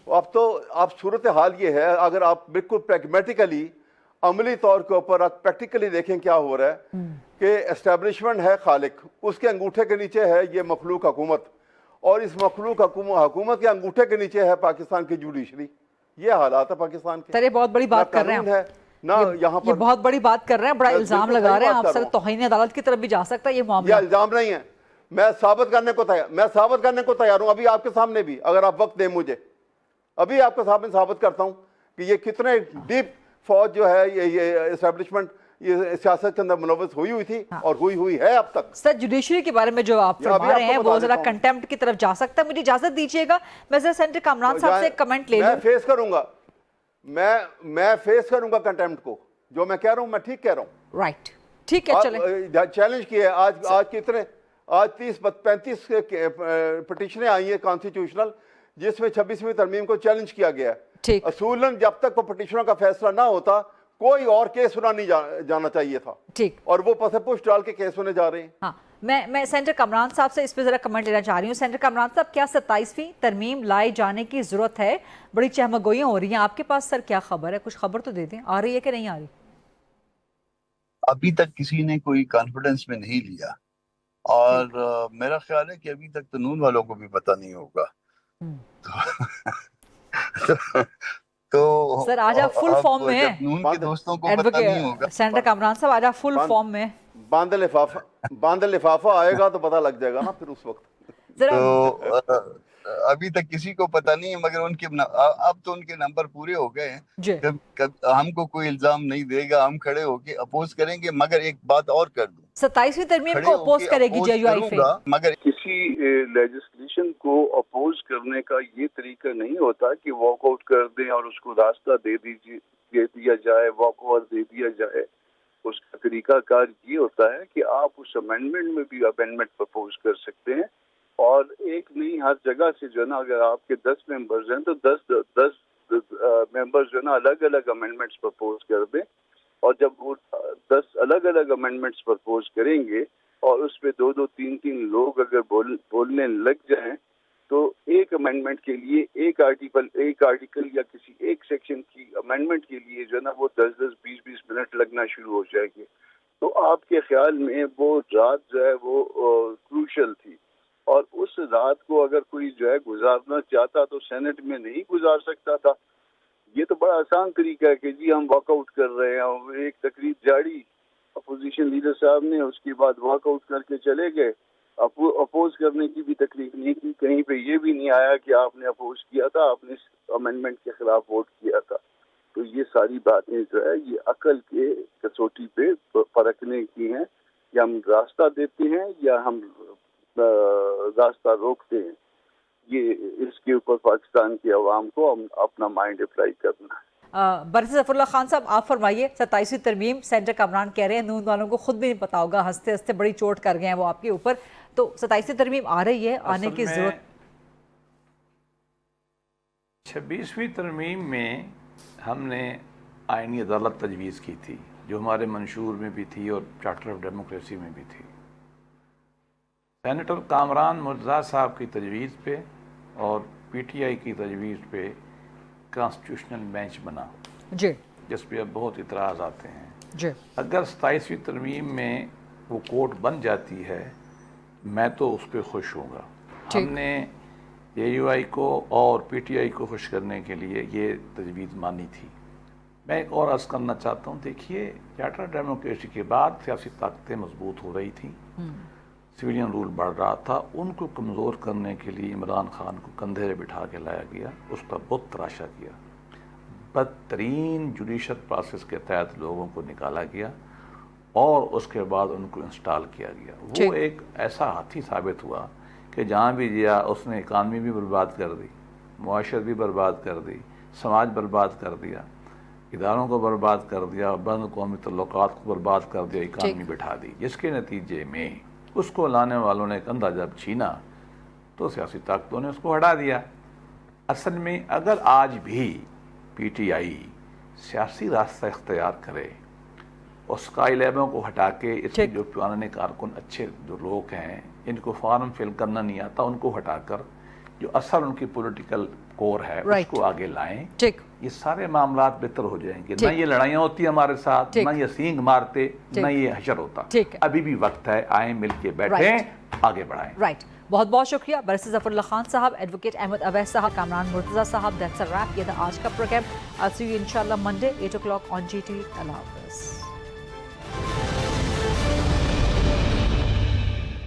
اب تو اب صورتحال یہ ہے, اگر آپ بالکل پریگمیٹیکلی عملی طور کے اوپر پریکٹیکلی دیکھیں کیا ہو رہا ہے کہ اسٹیبلشمنٹ ہے خالق, اس کے انگوٹھے کے نیچے ہے یہ مخلوق حکومت, اور اس مخلوق حکومت کے انگوٹھے کے نیچے ہے پاکستان کی جوڈیشری. یہ حالات ہے پاکستان کے. سر یہ بہت بڑی بات کر رہے ہیں, نہ یہاں پر بہت بڑی بات کر رہے ہیں, بڑا الزام لگا رہے ہیں آپ. سر توہین عدالت کی طرف بھی جا سکتا ہے یہ معاملہ. یہ الزام نہیں ہے, میں ثابت کرنے کو تیار ہوں, ابھی آپ کے سامنے بھی, اگر آپ وقت دیں مجھے, ابھی آپ کے سامنے ثابت کرتا ہوں کہ یہ کتنے ڈیپ فوج جو ہے یہ اسٹیبلشمنٹ یہ سیاست کے اندر ملوث ہوئی تھی اور ہوئی ہے اب تک. سر جوڈیشری کے بارے میں جو آپ فرما رہے ہیں وہ ذرا کنٹیمپٹ کی طرف جا سکتا ہے. مجھے اجازت دیجیے گا, میں ذرا سینیٹر کامران صاحب سے ایک کمنٹ لے لوں. میں فیس کروں گا, میں فیس کروں گا کنٹیمپٹ کو. جو میں کہہ رہا ہوں میں ٹھیک کہہ رہا ہوں. رائٹ, ٹھیک ہے, چلیں. چیلنج کیا ہے آج کتنے, آج 30-35 پٹیشنیں آئی ہیں کانسٹیٹیوشنل, جس میں 26ویں ترمیم کو چیلنج کیا گیا ہے. اصولاً جب تک وہ پٹیشنوں کا فیصلہ نہ ہوتا کوئی اور کیس سنا نہیں جانا چاہیے تھا, اور وہ پس پش ڈال کے کیس ہونے جا رہے ہیں. ہاں, میں سینیٹر کامران صاحب سے اس پہ ذرا کمنٹ لینا چاہ رہی ہوں. سینیٹر کامران صاحب, کیا 27ویں ترمیم لائے جانے کی ضرورت ہے؟ بڑی چہمگوئیاں ہو رہی ہیں, آپ کے پاس سر کیا خبر ہے؟ کچھ خبر تو دے دیں, آ رہی ہے کہ نہیں آ رہی؟ ابھی تک کسی نے کوئی کانفیڈنس میں نہیں لیا, اور میرا خیال ہے کہ ابھی تک تو نون والوں کو بھی پتہ نہیں ہوگا. تو سر آج آپ فل فارم میں ہیں, نون کے دوستوں کو پتہ نہیں ہوگا. سینیٹر کامران صاحب آج آپ فل فارم میں. باندھ لفافہ آئے گا تو پتہ لگ جائے گا نا پھر اس وقت. تو ابھی تک کسی کو پتہ نہیں ہے, مگر ان کے اب تو ان کے نمبر پورے ہو گئے ہیں. ہم کو کوئی الزام نہیں دے گا, ہم کھڑے ہو کے اپوز کریں گے. مگر ایک بات اور کر دوں, 27ویں ترمیم کو اپوز کرے گی جے یو آئی. مگر کسی لیجسلیشن کو اپوز کرنے کا یہ طریقہ نہیں ہوتا کہ واک آؤٹ کر دیں اور اس کو راستہ دے دیا جائے, واک اوور دے دیا جائے. اس کا طریقہ کار یہ ہوتا ہے کہ آپ اس امینڈمنٹ میں بھی امینڈمنٹ پرپوز کر سکتے ہیں, اور ایک نہیں ہر جگہ سے جو ہے نا, اگر آپ کے 10 ممبرز ہیں تو 10 ممبرز جو ہے نا الگ الگ امینڈمنٹس پرپوز کر دیں. اور جب وہ 10 الگ الگ امینڈمنٹس پرپوز کریں گے اور اس پہ 2-2, 3-3 لوگ اگر بولنے لگ جائیں تو ایک امینڈمنٹ کے لیے ایک آرٹیکل یا کسی ایک سیکشن کی امینڈمنٹ کے لیے جو ہے نا وہ 10-10, 20-20 منٹ لگنا شروع ہو جائے گی. تو آپ کے خیال میں وہ رات جو ہے وہ کروشل تھی, اور اس رات کو اگر کوئی جو ہے گزارنا چاہتا تو سینٹ میں نہیں گزار سکتا تھا. یہ تو بڑا آسان طریقہ ہے کہ جی ہم واک آؤٹ کر رہے ہیں, اور ایک تقریب جاری اپوزیشن لیڈر صاحب نے, اس کے بعد واک آؤٹ کر کے چلے گئے. اپوز کرنے کی بھی تکلیف نہیں کی, کہیں پہ یہ بھی نہیں آیا کہ آپ نے اپوز کیا تھا, آپ نے امینڈمنٹ کے خلاف ووٹ کیا تھا. تو یہ ساری باتیں جو ہے یہ عقل کے کسوٹی پہ پرکھنے کی ہیں, یا ہم راستہ دیتے ہیں یا ہم راستہ روکتے ہیں. یہ اس کے اوپر پاکستان کی عوام کو اپنا مائنڈ اپلائی کرنا ہے. برس ظفر اللہ خان صاحب آپ فرمائیے, 27ویں ترمیم سینیٹر کامران کہہ رہے ہیں نون والوں کو خود بھی نہیں پتا ہوگا, ہنستے ہنستے بڑی چوٹ کر گئے ہیں وہ آپ کے اوپر. تو 27ویں ترمیم آ رہی ہے, آنے کی ضرورت. 26ویں ترمیم میں ہم نے آئینی عدالت تجویز کی تھی, جو ہمارے منشور میں بھی تھی اور چارٹر آف ڈیموکریسی میں بھی تھی. سینیٹر کامران مرتضیٰ صاحب کی تجویز پہ اور پی ٹی آئی کی تجویز پہ کانسٹیٹیوشنل بینچ بنا, جس پہ اب بہت اعتراض آتے ہیں. اگر 27ویں ترمیم میں وہ کورٹ بن جاتی ہے, میں تو اس پہ خوش ہوں گا. ہم نے JUI को और PTI को खुश करने के लिए ये तजवीज़ मानी थी। मैं एक और अर्ज़ करना चाहता हूँ, देखिए चार्टर डेमोक्रेसी के बाद सियासी ताकतें मजबूत हो रही थी, सिविलियन रूल बढ़ रहा था, उनको कमज़ोर करने के लिए इमरान खान को कंधे पे बिठा के लाया गया, उस पर बुत तराशा किया, बदतरीन जुडिशल प्रोसेस के तहत लोगों को निकाला गया और उसके बाद उनको इंस्टॉल किया गया। वो एक ऐसा हाथी साबित हुआ कि जहाँ भी गया उसने इकानमी भी बर्बाद कर दी, मुआशरत भी बर्बाद कर दी, समाज बर्बाद कर दिया, इदारों को बर्बाद कर दिया, बंद कौमी तल्लुकात को बर्बाद कर दिया, इकानमी बिठा दी, जिसके नतीजे में उसको लाने वालों ने कंधा जब छीना तो सियासी ताकतों ने उसको हटा दिया। असल में अगर आज भी PTI सियासी रास्ता इख्तियार करे और स्काई लैबों को हटा के इसके जो पुराने कारकुन अच्छे जो लोग हैं, इनको फॉर्म फिल करना नहीं आता, उनको हटाकर जो असल उनकी पॉलिटिकल कोर है उसको आगे लाएं, ये सारे मामलात बेहतर हो जाएंगे। ना ये लड़ाइयाँ होती हमारे साथ, ना ये सींग मारते, ना ये हशर होता। अभी भी वक्त है, आए मिल के बैठे आगे बढ़ाएं। राइट, बहुत बहुत शुक्रिया बैरिस्टर ज़फ़रुल्लाह खान साहब, एडवोकेट अहमद अवैस साहब, कामरान मुर्तज़ा साहब। That's a wrap. ये था आज का programme. I'll see you inshallah Monday 8 o'clock on GT. Allah Hafiz.